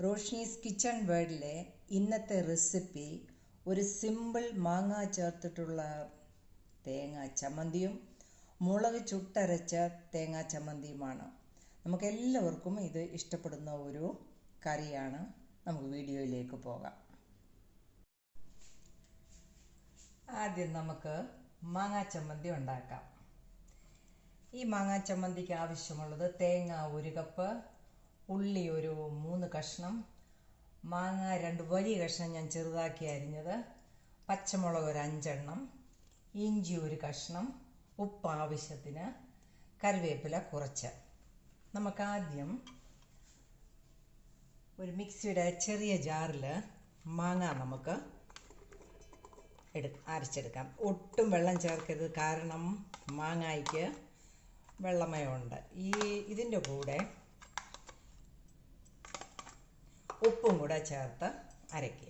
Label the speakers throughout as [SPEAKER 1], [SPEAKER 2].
[SPEAKER 1] Roshni's kitchen വേൾഡിലെ ഇന്നത്തെ recipe ഒരു simple മാങ്ങ ചേർത്തിട്ടുള്ള തേങ്ങ ചമ്മന്തിയും മുളക് ചുട്ടരച്ച തേങ്ങ ചമ്മന്തിയുമാണ്. നമുക്കെല്ലാവർക്കും ഇത് ഇഷ്ടപ്പെടുന്ന ഒരു കറിയാണ്. നമുക്ക് വീഡിയോയിലേക്ക് പോകാം. ആദ്യം നമുക്ക് മാങ്ങ ചമ്മന്തി ഉണ്ടാക്കാം. ഈ മാങ്ങ ചമ്മന്തിക്ക് ആവശ്യമുള്ളത് തേങ്ങ 1 കപ്പ്, ഉള്ളി ഒരു 3 കഷ്ണം, മാങ്ങ 2 വലിയ കഷ്ണം ഞാൻ ചെറുതാക്കി അരിഞ്ഞത്, പച്ചമുളക് ഒരു 5 എണ്ണം, ഇഞ്ചി 1 കഷ്ണം, ഉപ്പ് ആവശ്യത്തിന്, കറിവേപ്പില കുറച്ച്. നമുക്കാദ്യം ഒരു മിക്സിയുടെ ചെറിയ ജാറിൽ മാങ്ങ നമുക്ക് അരച്ചെടുക്കാം. ഒട്ടും വെള്ളം ചേർക്കരുത്, കാരണം മാങ്ങയ്ക്ക് വെള്ളമയമുണ്ട്. ഇതിൻ്റെ കൂടെ ഉപ്പും കൂടെ ചേർത്ത് അരയ്ക്കുക.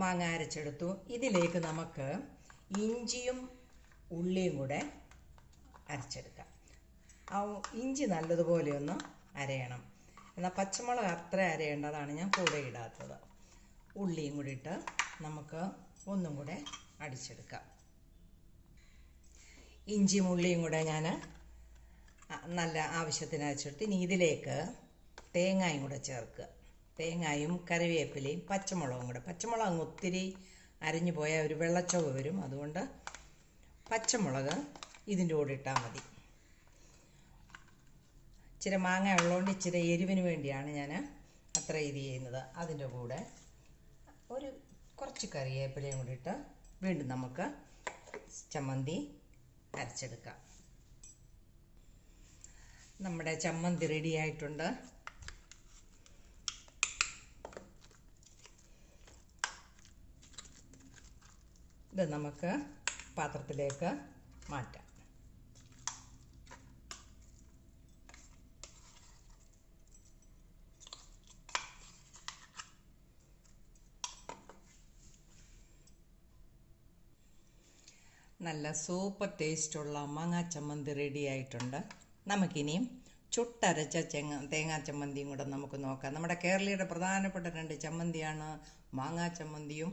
[SPEAKER 1] മാങ്ങ അരച്ചെടുത്തു. ഇതിലേക്ക് നമുക്ക് ഇഞ്ചിയും ഉള്ളിയും കൂടെ അരച്ചെടുക്കാം. ഇഞ്ചി നല്ലതുപോലെ ഒന്ന് അരയണം. എന്നാൽ പച്ചമുളക് അത്ര അരയേണ്ടതാണ് ഞാൻ കൂടെ ഇടാത്തത്. ഉള്ളിയും കൂടി ഇട്ട് നമുക്ക് ഒന്നും കൂടെ അടിച്ചെടുക്കാം. ഇഞ്ചിയും ഉള്ളിയും കൂടെ ഞാൻ നല്ല ആവശ്യത്തിന് അരച്ചെടുത്ത് ഇനി ഇതിലേക്ക് തേങ്ങയും കൂടെ ചേർക്കുക. തേങ്ങയും കറിവേപ്പിലയും പച്ചമുളകും കൂടെ. പച്ചമുളക് അങ്ങ് ഒത്തിരി അരിഞ്ഞു പോയാൽ ഒരു വെള്ളച്ചൊവ വരും, അതുകൊണ്ട് പച്ചമുളക് ഇതിൻ്റെ കൂടെ ഇട്ടാൽ മതി. ഇച്ചിരി മാങ്ങ ഉള്ളതുകൊണ്ട് ഇച്ചിരി എരിവിന് വേണ്ടിയാണ് ഞാൻ അത്ര ഇത് ചെയ്യുന്നത്. അതിൻ്റെ കൂടെ കുറച്ച് കറിവേപ്പിലയും കൂടി ഇട്ട് വീണ്ടും നമുക്ക് ചമ്മന്തി അരച്ചെടുക്കാം. നമ്മുടെ ചമ്മന്തി റെഡി ആയിട്ടുണ്ട്. ഇത് നമുക്ക് പാത്രത്തിലേക്ക് മാറ്റാം. നല്ല സൂപ്പർ ടേസ്റ്റുള്ള മാങ്ങാ ചമ്മന്തി റെഡി ആയിട്ടുണ്ട്. നമുക്കിനിയും ചുട്ടരച്ച തേങ്ങാ ചമ്മന്തിയും കൂടെ നമുക്ക് നോക്കാം. നമ്മുടെ കേരളീയരുടെ പ്രധാനപ്പെട്ട 2 ചമ്മന്തിയാണ് മാങ്ങാ ചമ്മന്തിയും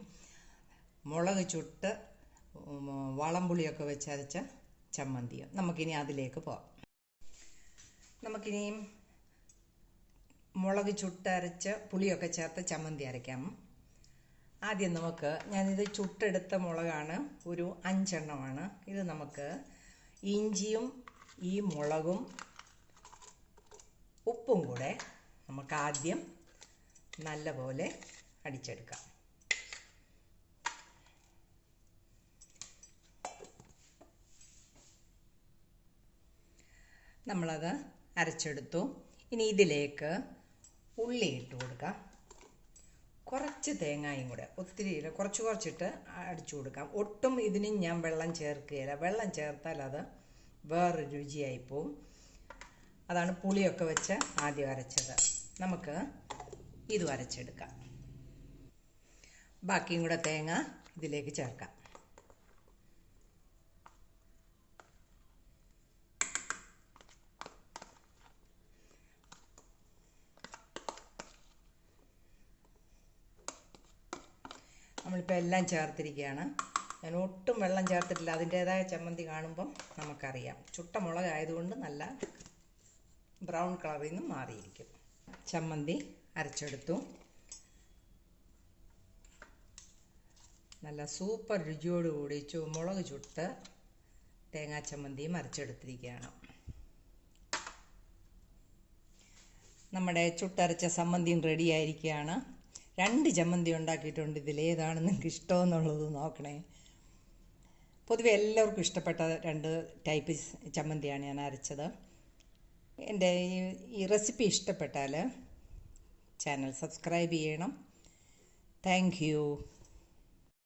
[SPEAKER 1] മുളക് ചുട്ട് വളംപുളിയൊക്കെ വെച്ചരച്ച ചമ്മന്തിയും. നമുക്കിനി അതിലേക്ക് പോകാം. നമുക്കിനിയും മുളക് ചുട്ടരച്ച് പുളിയൊക്കെ ചേർത്ത് ചമ്മന്തി അരയ്ക്കാം. ആദ്യം ഞാനിത് ചുട്ടെടുത്ത മുളകാണ്, ഒരു 5 എണ്ണമാണ്. ഇത് നമുക്ക് ഇഞ്ചിയും ഈ മുളകും ഉപ്പും കൂടെ നമുക്ക് ആദ്യം നല്ലപോലെ അടിച്ചെടുക്കാം. നമ്മളത് അരച്ചെടുത്തു. ഇനി ഇതിലേക്ക് ഉള്ളി ഇട്ട് കൊടുക്കാം. കുറച്ച് തേങ്ങയും കൂടെ, ഒത്തിരി ഇല്ല, കുറച്ചിട്ട് അടിച്ചു കൊടുക്കാം. ഒട്ടും ഇതിന് ഞാൻ വെള്ളം ചേർക്കുകയില്ല. വെള്ളം ചേർത്താൽ അത് വേറൊരു രുചിയായിപ്പോവും. അതാണ് പുളിയൊക്കെ വെച്ച് ആദ്യം അരച്ചത്. നമുക്ക് ഇതും അരച്ചെടുക്കാം. ബാക്കിയും കൂടെ തേങ്ങ ഇതിലേക്ക് ചേർക്കാം. നമ്മളിപ്പോൾ എല്ലാം ചേർത്തിരിക്കുകയാണ്. ഞാൻ ഒട്ടും വെള്ളം ചേർത്തിട്ടില്ല. അതിൻ്റേതായ ചമ്മന്തി കാണുമ്പം നമുക്കറിയാം. ചുട്ട മുളകായതുകൊണ്ട് നല്ല ബ്രൗൺ കളറിൽ നിന്ന് മാറിയിരിക്കും. ചമ്മന്തി അരച്ചെടുത്തു. നല്ല സൂപ്പർ രുചിയോടുകൂടി മുളക് ചുട്ട് തേങ്ങാ ചമ്മന്തിയും അരച്ചെടുത്തിരിക്കുകയാണ്. നമ്മുടെ ചുട്ടരച്ച ചമ്മന്തിയും റെഡി ആയിരിക്കുകയാണ്. 2 ചമ്മന്തി ഉണ്ടാക്കിയിട്ടുണ്ട്. ഇതിലേതാണ് നിങ്ങൾക്ക് ഇഷ്ടമെന്നുള്ളത് നോക്കണേ. പൊതുവെ എല്ലാവർക്കും ഇഷ്ടപ്പെട്ട 2 ടൈപ്പ് ചമ്മന്തിയാണ് ഞാൻ അരച്ചത്. എൻ്റെ ഈ റെസിപ്പി ഇഷ്ടപ്പെട്ടാൽ ചാനൽ സബ്സ്ക്രൈബ് ചെയ്യണം. Thank you.